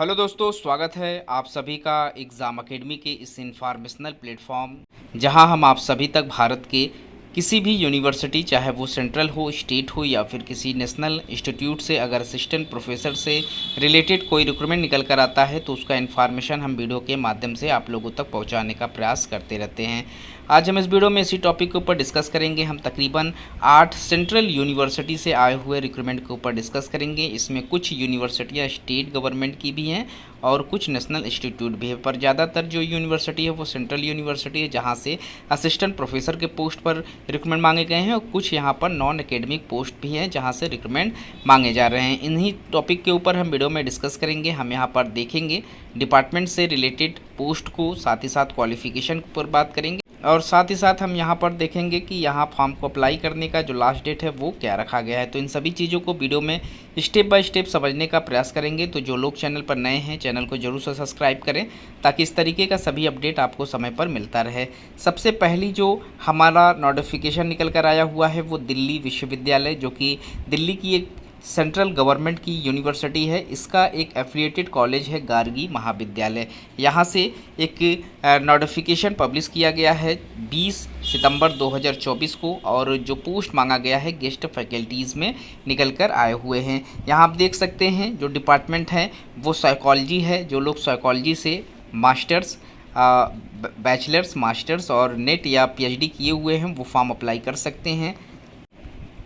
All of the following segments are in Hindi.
हेलो दोस्तों, स्वागत है आप सभी का एग्ज़ाम अकेडमी के इस इंफॉर्मेशनल प्लेटफॉर्म जहां हम आप सभी तक भारत के किसी भी यूनिवर्सिटी, चाहे वो सेंट्रल हो, स्टेट हो या फिर किसी नेशनल इंस्टीट्यूट से अगर असिस्टेंट प्रोफेसर से रिलेटेड कोई रिक्रूटमेंट निकल कर आता है तो उसका इन्फॉर्मेशन हम वीडियो के माध्यम से आप लोगों तक पहुंचाने का प्रयास करते रहते हैं। आज हम इस वीडियो में इसी टॉपिक के ऊपर डिस्कस करेंगे। हम तकरीबन 8 सेंट्रल यूनिवर्सिटी से आए हुए रिक्रूटमेंट के ऊपर डिस्कस करेंगे। इसमें कुछ यूनिवर्सिटियां स्टेट गवर्नमेंट की भी हैं और कुछ नेशनल इंस्टीट्यूट भी है, पर ज़्यादातर जो यूनिवर्सिटी है वो सेंट्रल यूनिवर्सिटी है, जहाँ से असिस्टेंट प्रोफेसर के पोस्ट पर रिक्रूटमेंट मांगे गए हैं और कुछ यहाँ पर नॉन एकेडमिक पोस्ट भी हैं जहाँ से रिक्रूटमेंट मांगे जा रहे हैं। इन्हीं टॉपिक के ऊपर हम वीडियो में डिस्कस करेंगे। हम यहाँ पर देखेंगे डिपार्टमेंट से रिलेटेड पोस्ट को, साथ ही साथ क्वालिफिकेशन पर बात करेंगे और साथ ही साथ हम यहाँ पर देखेंगे कि यहाँ फॉर्म को अप्लाई करने का जो लास्ट डेट है वो क्या रखा गया है। तो इन सभी चीज़ों को वीडियो में स्टेप बाय स्टेप समझने का प्रयास करेंगे। तो जो लोग चैनल पर नए हैं, चैनल को जरूर से सब्सक्राइब करें ताकि इस तरीके का सभी अपडेट आपको समय पर मिलता रहे। सबसे पहली जो हमारा नोटिफिकेशन निकल कर आया हुआ है वो दिल्ली विश्वविद्यालय, जो कि दिल्ली की एक सेंट्रल गवर्नमेंट की यूनिवर्सिटी है। इसका एक एफिलिएटेड कॉलेज है गार्गी महाविद्यालय। यहाँ से एक नोटिफिकेशन पब्लिश किया गया है 20 सितंबर 2024 को और जो पोस्ट मांगा गया है गेस्ट फैकल्टीज़ में निकल कर आए हुए हैं। यहाँ आप देख सकते हैं जो डिपार्टमेंट है वो साइकोलॉजी है। जो लोग साइकोलॉजी से मास्टर्स, बैचलर्स, मास्टर्स और नेट या पीएचडी किए हुए हैं वो फॉर्म अप्लाई कर सकते हैं।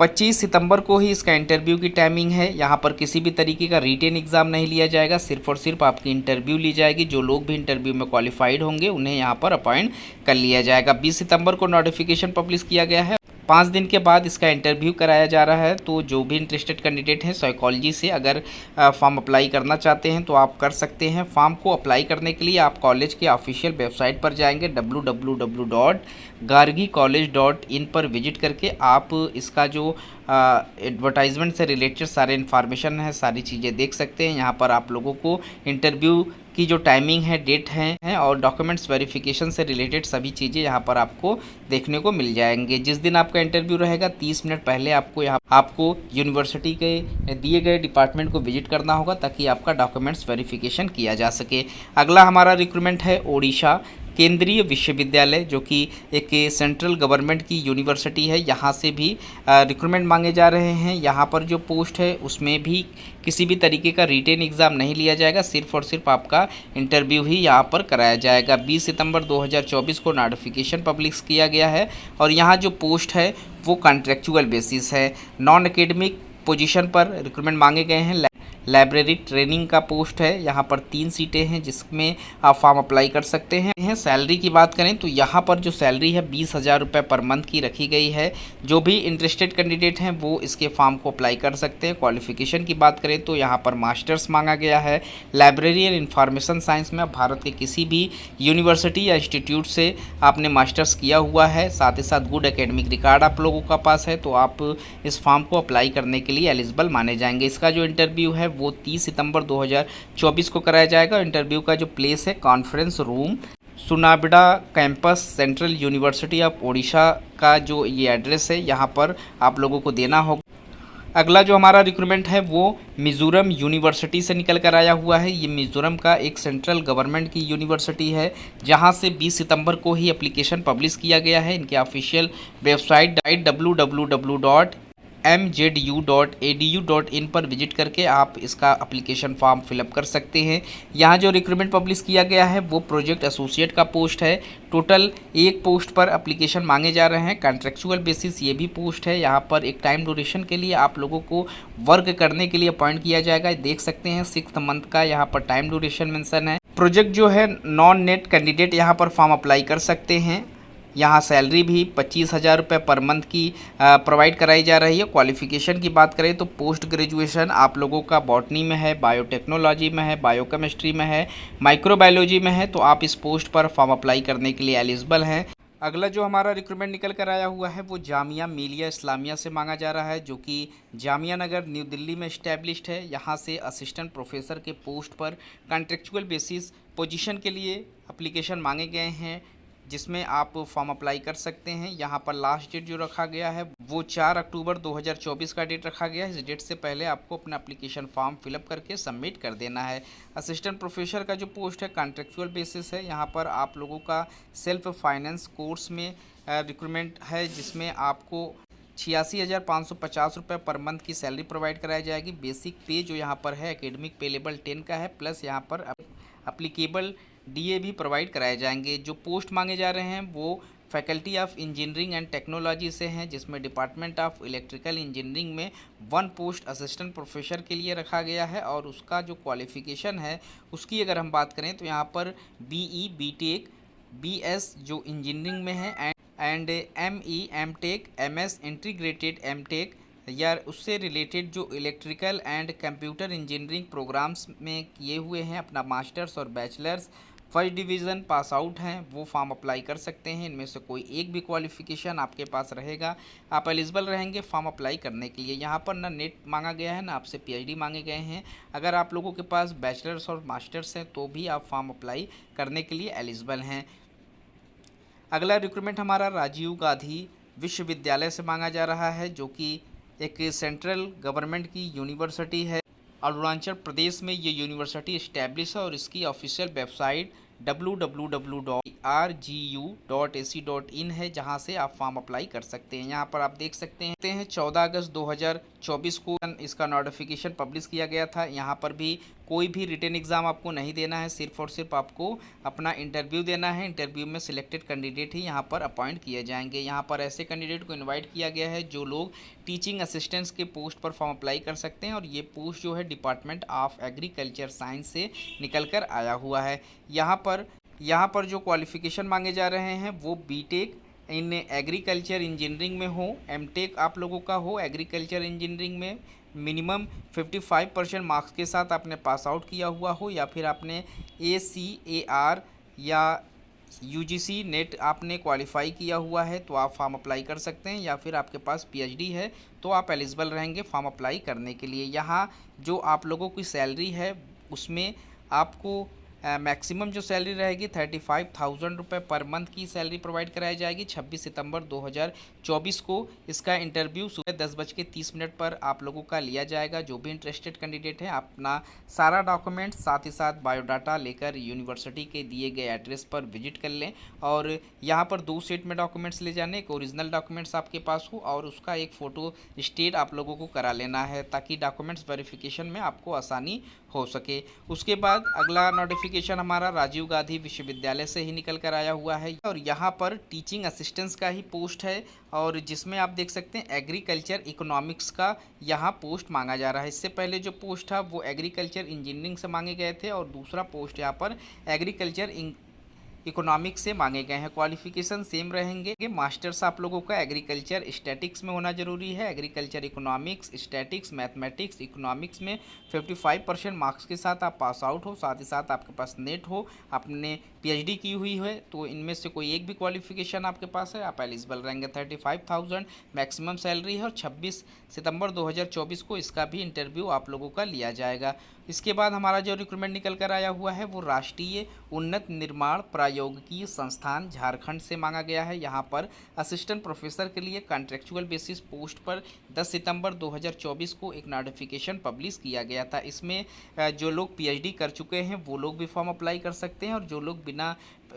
25 सितंबर को ही इसका इंटरव्यू की टाइमिंग है। यहाँ पर किसी भी तरीके का रिटेन एग्ज़ाम नहीं लिया जाएगा, सिर्फ और सिर्फ आपकी इंटरव्यू ली जाएगी। जो लोग भी इंटरव्यू में क्वालिफाइड होंगे उन्हें यहाँ पर अपॉइंट कर लिया जाएगा। 20 सितंबर को नोटिफिकेशन पब्लिश किया गया है। 5 दिन के बाद इसका इंटरव्यू कराया जा रहा है। तो जो भी इंटरेस्टेड कैंडिडेट हैं साइकोलॉजी से अगर फॉर्म अप्लाई करना चाहते हैं तो आप कर सकते हैं। फॉर्म को अप्लाई करने के लिए आप कॉलेज के ऑफिशियल वेबसाइट पर जाएंगे www.gargicollege.in पर विजिट करके आप इसका जो एडवर्टाइजमेंट से रिलेटेड सारे इन्फॉर्मेशन है, सारी चीज़ें देख सकते हैं। यहाँ पर आप लोगों को इंटरव्यू की जो टाइमिंग है, डेट है और डॉक्यूमेंट्स वेरिफिकेशन से रिलेटेड सभी चीज़ें यहाँ पर आपको देखने को मिल जाएंगे। जिस दिन आपका इंटरव्यू रहेगा 30 मिनट पहले आपको यूनिवर्सिटी के दिए गए डिपार्टमेंट को विजिट करना होगा ताकि आपका डॉक्यूमेंट्स वेरिफिकेशन किया जा सके। अगला हमारा रिक्रूटमेंट है ओडिशा केंद्रीय विश्वविद्यालय, जो कि एक सेंट्रल गवर्नमेंट की यूनिवर्सिटी है। यहाँ से भी रिक्रूटमेंट मांगे जा रहे हैं। यहाँ पर जो पोस्ट है उसमें भी किसी भी तरीके का रिटेन एग्ज़ाम नहीं लिया जाएगा, सिर्फ और सिर्फ आपका इंटरव्यू ही यहाँ पर कराया जाएगा। 20 सितंबर 2024 को नोटिफिकेशन पब्लिश किया गया है और यहाँ जो पोस्ट है वो कॉन्ट्रेक्चुअल बेसिस है। नॉन एकेडमिक पोजीशन पर रिक्रूटमेंट मांगे गए हैं। लाइब्रेरी ट्रेनिंग का पोस्ट है। यहाँ पर 3 सीटें हैं जिसमें आप फॉर्म अप्लाई कर सकते हैं। सैलरी की बात करें तो यहाँ पर जो सैलरी है 20,000 रुपये पर मंथ की रखी गई है। जो भी इंटरेस्टेड कैंडिडेट हैं वो इसके फॉर्म को अप्लाई कर सकते हैं। क्वालिफिकेशन की बात करें तो यहाँ पर मास्टर्स मांगा गया है लाइब्रेरी एंड इंफॉर्मेशन साइंस में। भारत के किसी भी यूनिवर्सिटी या इंस्टीट्यूट से आपने मास्टर्स किया हुआ है, साथ ही साथ गुड एकेडमिक रिकॉर्ड आप लोगों का पास है तो आप इस फॉर्म को अप्लाई करने के लिए एलिजिबल माने जाएंगे। इसका जो इंटरव्यू है वो 30 सितंबर 2024 को कराया जाएगा। इंटरव्यू का जो प्लेस है conference room, Sunabeda campus, central university of Odisha का जो ये एड्रेस है यहाँ पर आप लोगों को देना होगा। अगला जो हमारा रिक्रूटमेंट है वो मिज़ोरम यूनिवर्सिटी से निकल कर आया हुआ है। ये मिज़ोरम का एक सेंट्रल गवर्नमेंट की यूनिवर्सिटी है जहाँ से 20 सितंबर को ही एप्लीकेशन पब्लिश किया गया है। इनके ऑफिशियल वेबसाइट www.mzu.edu.in पर विजिट करके आप इसका एप्लीकेशन फॉर्म फिलअप कर सकते हैं। यहाँ जो रिक्रूटमेंट पब्लिश किया गया है वो प्रोजेक्ट एसोसिएट का पोस्ट है। टोटल एक पोस्ट पर एप्लीकेशन मांगे जा रहे हैं। कॉन्ट्रेक्चुअल बेसिस ये भी पोस्ट है। यहाँ पर एक टाइम ड्यूरेशन के लिए आप लोगों को वर्क करने के लिए अपॉइंट किया जाएगा। देख सकते हैं 6 मंथ का यहाँ पर टाइम ड्यूरेशन मेंशन है। प्रोजेक्ट जो है नॉन नेट कैंडिडेट यहाँ पर फॉर्म अप्लाई कर सकते हैं। यहाँ सैलरी भी 25,000 रुपये पर मंथ की प्रोवाइड कराई जा रही है। क्वालिफिकेशन की बात करें तो पोस्ट ग्रेजुएशन आप लोगों का बॉटनी में है, बायोटेक्नोलॉजी में है, बायोकेमिस्ट्री में है, माइक्रोबायोलॉजी में है तो आप इस पोस्ट पर फॉर्म अप्लाई करने के लिए एलिजिबल हैं। अगला जो हमारा रिक्रूटमेंट निकल कर आया हुआ है वो जामिया मिलिया इस्लामिया से मांगा जा रहा है, जो कि जामिया नगर न्यू दिल्ली में इस्टेब्लिश्ड है। यहाँ से असिस्टेंट प्रोफेसर के पोस्ट पर कॉन्ट्रेक्चुअल बेसिस पोजीशन के लिए एप्लीकेशन मांगे गए हैं। जिसमें आप फॉर्म अप्लाई कर सकते हैं। यहाँ पर लास्ट डेट जो रखा गया है वो 4 अक्टूबर 2024 का डेट रखा गया है। इस डेट से पहले आपको अपना एप्लीकेशन फॉर्म फिलअप करके सबमिट कर देना है। असिस्टेंट प्रोफेसर का जो पोस्ट है कॉन्ट्रेक्चुअल बेसिस है। यहाँ पर आप लोगों का सेल्फ फाइनेंस कोर्स में रिक्रूटमेंट है, जिसमें आपको 86,550 रुपये पर मंथ की सैलरी प्रोवाइड कराई जाएगी। बेसिक पे जो यहाँ पर है एकेडमिक पे लेवल 10 का है, प्लस यहाँ पर अप्लीकेबल डीए भी प्रोवाइड कराए जाएंगे। जो पोस्ट मांगे जा रहे हैं वो faculty of engineering and technology से हैं, जिसमें डिपार्टमेंट ऑफ इलेक्ट्रिकल इंजीनियरिंग में 1 पोस्ट असिस्टेंट प्रोफेसर के लिए रखा गया है। और उसका जो क्वालिफ़िकेशन है उसकी अगर हम बात करें तो यहाँ पर बीई, बीटेक, बीएस जो इंजीनियरिंग में है and ME, MTech, MS integrated MTech या उससे रिलेटेड जो electrical and computer engineering programs में किए हुए हैं, अपना मास्टर्स और bachelors first division pass out हैं, वो फॉर्म अप्लाई कर सकते हैं। इनमें से कोई एक भी क्वालिफ़िकेशन आपके पास रहेगा, आप एलिजिबल रहेंगे फॉर्म अप्लाई करने के लिए। यहाँ पर ना नेट मांगा गया है ना आपसे पीएचडी मांगे गए हैं। अगर आप लोगों के पास बैचलर्स और मास्टर्स हैं तो भी आप फॉर्म अप्लाई करने के लिए एलिजिबल हैं। अगला रिक्रूटमेंट हमारा राजीव गांधी विश्वविद्यालय से मांगा जा रहा है, जो कि एक सेंट्रल गवर्नमेंट की यूनिवर्सिटी है। अरुणाचल प्रदेश में ये यूनिवर्सिटी इस्टेब्लिश है और इसकी ऑफिशियल वेबसाइट www.rgu.ac.in है, जहां से आप फॉर्म अप्लाई कर सकते हैं। यहां पर आप देख सकते हैं 14 अगस्त 2024 को इसका नोटिफिकेशन पब्लिश किया गया था। यहां पर भी कोई भी रिटन एग्ज़ाम आपको नहीं देना है, सिर्फ और सिर्फ आपको अपना इंटरव्यू देना है। इंटरव्यू में सिलेक्टेड कैंडिडेट ही यहाँ पर अपॉइंट किए जाएंगे। यहाँ पर ऐसे कैंडिडेट को इनवाइट किया गया है जो लोग टीचिंग असिस्टेंट्स के पोस्ट पर फॉर्म अप्लाई कर सकते हैं, और ये पोस्ट जो है डिपार्टमेंट ऑफ एग्रीकल्चर साइंस से निकल कर आया हुआ है। यहाँ पर जो क्वालिफ़िकेशन मांगे जा रहे हैं वो बीटेक इन एग्रीकल्चर इंजीनियरिंग में हो, एमटेक आप लोगों का हो एग्रीकल्चर इंजीनियरिंग में, मिनिमम 55% मार्क्स के साथ आपने पास आउट किया हुआ हो, या फिर आपने ACAR या UGC नेट आपने क्वालिफाई किया हुआ है तो आप फॉर्म अप्लाई कर सकते हैं, या फिर आपके पास PhD है तो आप एलिजिबल रहेंगे फॉर्म अप्लाई करने के लिए। यहाँ जो आप लोगों की सैलरी है उसमें आपको मैक्सिमम जो सैलरी रहेगी 35,000 रुपये पर मंथ की सैलरी प्रोवाइड कराई जाएगी। 26 सितंबर 2024 को इसका इंटरव्यू सुबह 10:30 पर आप लोगों का लिया जाएगा। जो भी इंटरेस्टेड कैंडिडेट है अपना सारा डॉक्यूमेंट साथ ही साथ बायोडाटा लेकर यूनिवर्सिटी के दिए गए एड्रेस पर विजिट कर लें। और यहाँ पर 2 सेट में डॉक्यूमेंट्स ले जाने, एक ओरिजिनल डॉक्यूमेंट्स आपके पास हो और उसका एक फ़ोटो स्टेट आप लोगों को करा लेना है, ताकि डॉक्यूमेंट्स वेरिफिकेशन में आपको आसानी हो सके। उसके बाद अगला नोटिफिकेशन हमारा राजीव गांधी विश्वविद्यालय से ही निकल कर आया हुआ है, और यहाँ पर टीचिंग असिस्टेंट्स का ही पोस्ट है, और जिसमें आप देख सकते हैं एग्रीकल्चर इकोनॉमिक्स का यहाँ पोस्ट मांगा जा रहा है। इससे पहले जो पोस्ट था वो एग्रीकल्चर इंजीनियरिंग से मांगे गए थे, और दूसरा पोस्ट यहाँ पर एग्रीकल्चर इकोनॉमिक्स से मांगे गए हैं। क्वालिफिकेशन सेम रहेंगे। मास्टर्स आप लोगों का एग्रीकल्चर स्टैटिक्स में होना जरूरी है। Agriculture economics, statics, mathematics, economics में 55% मार्क्स के साथ आप पास आउट हो, साथ ही साथ आपके पास नेट हो, आपने PhD की हुई है, तो इनमें से कोई एक भी क्वालिफिकेशन आपके पास है आप एलिजिबल रहेंगे। 35,000 मैक्सिमम सैलरी है, और 26 सितंबर 2024 को इसका भी इंटरव्यू आप लोगों का लिया जाएगा। इसके बाद हमारा जो रिक्रूटमेंट निकल कर आया हुआ है वो राष्ट्रीय उन्नत निर्माण प्रौद्योगिकी संस्थान झारखंड से मांगा गया है। यहाँ पर असिस्टेंट प्रोफेसर के लिए कॉन्ट्रेक्चुअल बेसिस पोस्ट पर 10 सितंबर 2024 को एक नोटिफिकेशन पब्लिश किया गया था। इसमें जो लोग PhD कर चुके हैं वो लोग भी फॉर्म अप्लाई कर सकते हैं, और जो लोग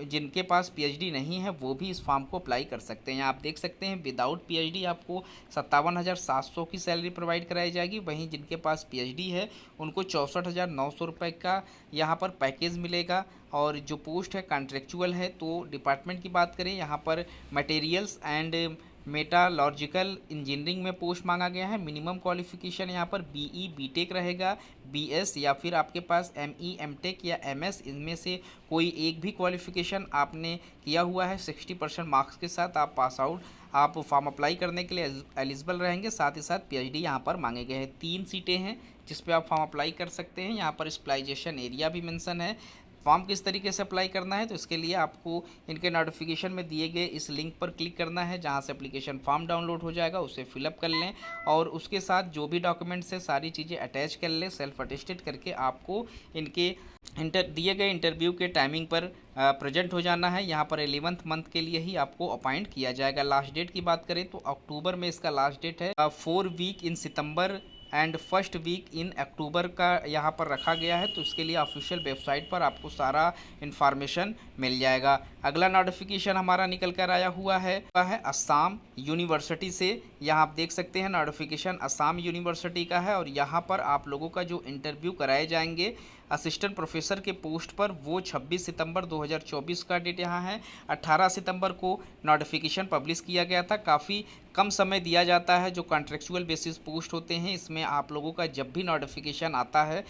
जिनके पास PhD नहीं है वो भी इस फॉर्म को अप्लाई कर सकते हैं। आप देख सकते हैं विदाउट PhD आपको 57,700 की सैलरी प्रोवाइड कराई जाएगी। वहीं जिनके पास PhD है उनको 64,900 रुपये का यहाँ पर पैकेज मिलेगा। और जो पोस्ट है कॉन्ट्रेक्चुअल है, तो डिपार्टमेंट की बात करें यहाँ पर मटेरियल्स एंड मेटालॉजिकल इंजीनियरिंग में पोस्ट मांगा गया है। मिनिमम क्वालिफिकेशन यहाँ पर BE, BTech रहेगा, BS या फिर आपके पास ME, MTech या MS, इनमें से कोई एक भी क्वालिफिकेशन आपने किया हुआ है 60% मार्क्स के साथ आप पास आउट, आप फॉर्म अप्लाई करने के लिए एलिजिबल रहेंगे। साथ ही साथ PhD यहाँ पर मांगे गए हैं। 3 सीटें हैं जिस पे आप फॉर्म अप्लाई कर सकते हैं। यहाँ पर स्पेशलाइजेशन एरिया भी मेंशन है। फॉर्म किस तरीके से अप्लाई करना है, तो इसके लिए आपको इनके नोटिफिकेशन में दिए गए इस लिंक पर क्लिक करना है, जहां से एप्लीकेशन फॉर्म डाउनलोड हो जाएगा, उसे फिलअप कर लें और उसके साथ जो भी डॉक्यूमेंट्स है सारी चीज़ें अटैच कर लें। सेल्फ अटेस्टेड करके आपको इनके दिए गए इंटरव्यू के टाइमिंग पर प्रेजेंट हो जाना है। यहाँ पर 11th मंथ के लिए ही आपको अपॉइंट किया जाएगा। लास्ट डेट की बात करें तो अक्टूबर में इसका लास्ट डेट है। 4 वीक इन सितंबर एंड फर्स्ट वीक इन अक्टूबर का यहाँ पर रखा गया है, तो इसके लिए ऑफिशियल वेबसाइट पर आपको सारा इन्फॉर्मेशन मिल जाएगा। अगला नोटिफिकेशन हमारा निकल कर आया हुआ है वह है असम यूनिवर्सिटी से। यहाँ आप देख सकते हैं नोटिफिकेशन असम यूनिवर्सिटी का है, और यहाँ पर आप लोगों का जो इंटरव्यू कराए जाएंगे असिस्टेंट प्रोफेसर के पोस्ट पर, वो 26 सितंबर 2024 का डेट यहाँ है। 18 सितंबर को नोटिफिकेशन पब्लिश किया गया था। काफ़ी कम समय दिया जाता है। जो कॉन्ट्रेक्चुअल बेसिस पोस्ट होते हैं, इसमें आप लोगों का जब भी नोटिफिकेशन आता है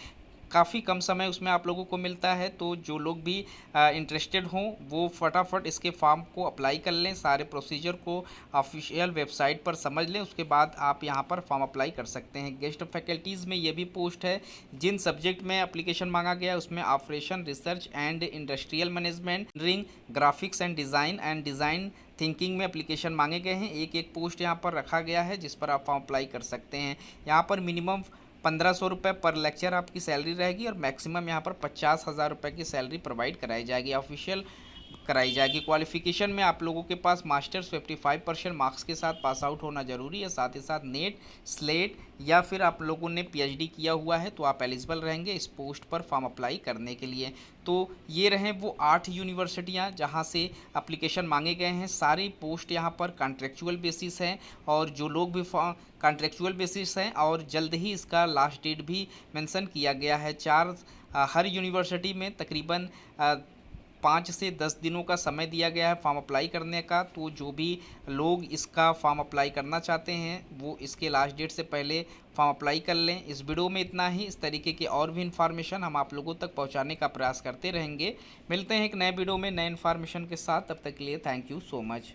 काफ़ी कम समय उसमें आप लोगों को मिलता है। तो जो लोग भी इंटरेस्टेड हों वो फटाफट इसके फॉर्म को अप्लाई कर लें, सारे प्रोसीजर को ऑफिशियल वेबसाइट पर समझ लें, उसके बाद आप यहां पर फॉर्म अप्लाई कर सकते हैं। गेस्ट फैकल्टीज़ में ये भी पोस्ट है जिन सब्जेक्ट में एप्लीकेशन मांगा गया है उसमें operation, research and industrial management, engineering, graphics and design thinking में एप्लीकेशन मांगे गए हैं। एक एक पोस्ट यहाँ पर रखा गया है जिस पर आप फॉर्म अप्लाई कर सकते हैं। यहाँ पर मिनिमम 1500 रुपये पर लेक्चर आपकी सैलरी रहेगी, और मैक्सिमम यहाँ पर 50,000 रुपये की सैलरी प्रोवाइड कराई जाएगी, ऑफिशियल कराई जाएगी। क्वालिफिकेशन में आप लोगों के पास मास्टर्स 55% मार्क्स के साथ पास आउट होना जरूरी है। साथ ही साथ नेट, स्लेट या फिर आप लोगों ने पीएचडी किया हुआ है तो आप एलिजिबल रहेंगे इस पोस्ट पर फॉर्म अप्लाई करने के लिए। तो ये रहे वो 8 यूनिवर्सिटियाँ जहाँ से एप्लीकेशन मांगे गए हैं। सारी पोस्ट यहाँ पर कॉन्ट्रेक्चुअल बेसिस हैं, और जो लोग भी कॉन्ट्रेक्चुअल बेसिस हैं, और जल्द ही इसका लास्ट डेट भी मेंशन किया गया है। हर यूनिवर्सिटी में तकरीबन 5 से 10 दिनों का समय दिया गया है फॉर्म अप्लाई करने का। तो जो भी लोग इसका फॉर्म अप्लाई करना चाहते हैं वो इसके लास्ट डेट से पहले फॉर्म अप्लाई कर लें। इस वीडियो में इतना ही। इस तरीके की और भी इन्फॉर्मेशन हम आप लोगों तक पहुंचाने का प्रयास करते रहेंगे। मिलते हैं एक नए वीडियो में नए इन्फॉर्मेशन के साथ। तब तक के लिए थैंक यू सो मच।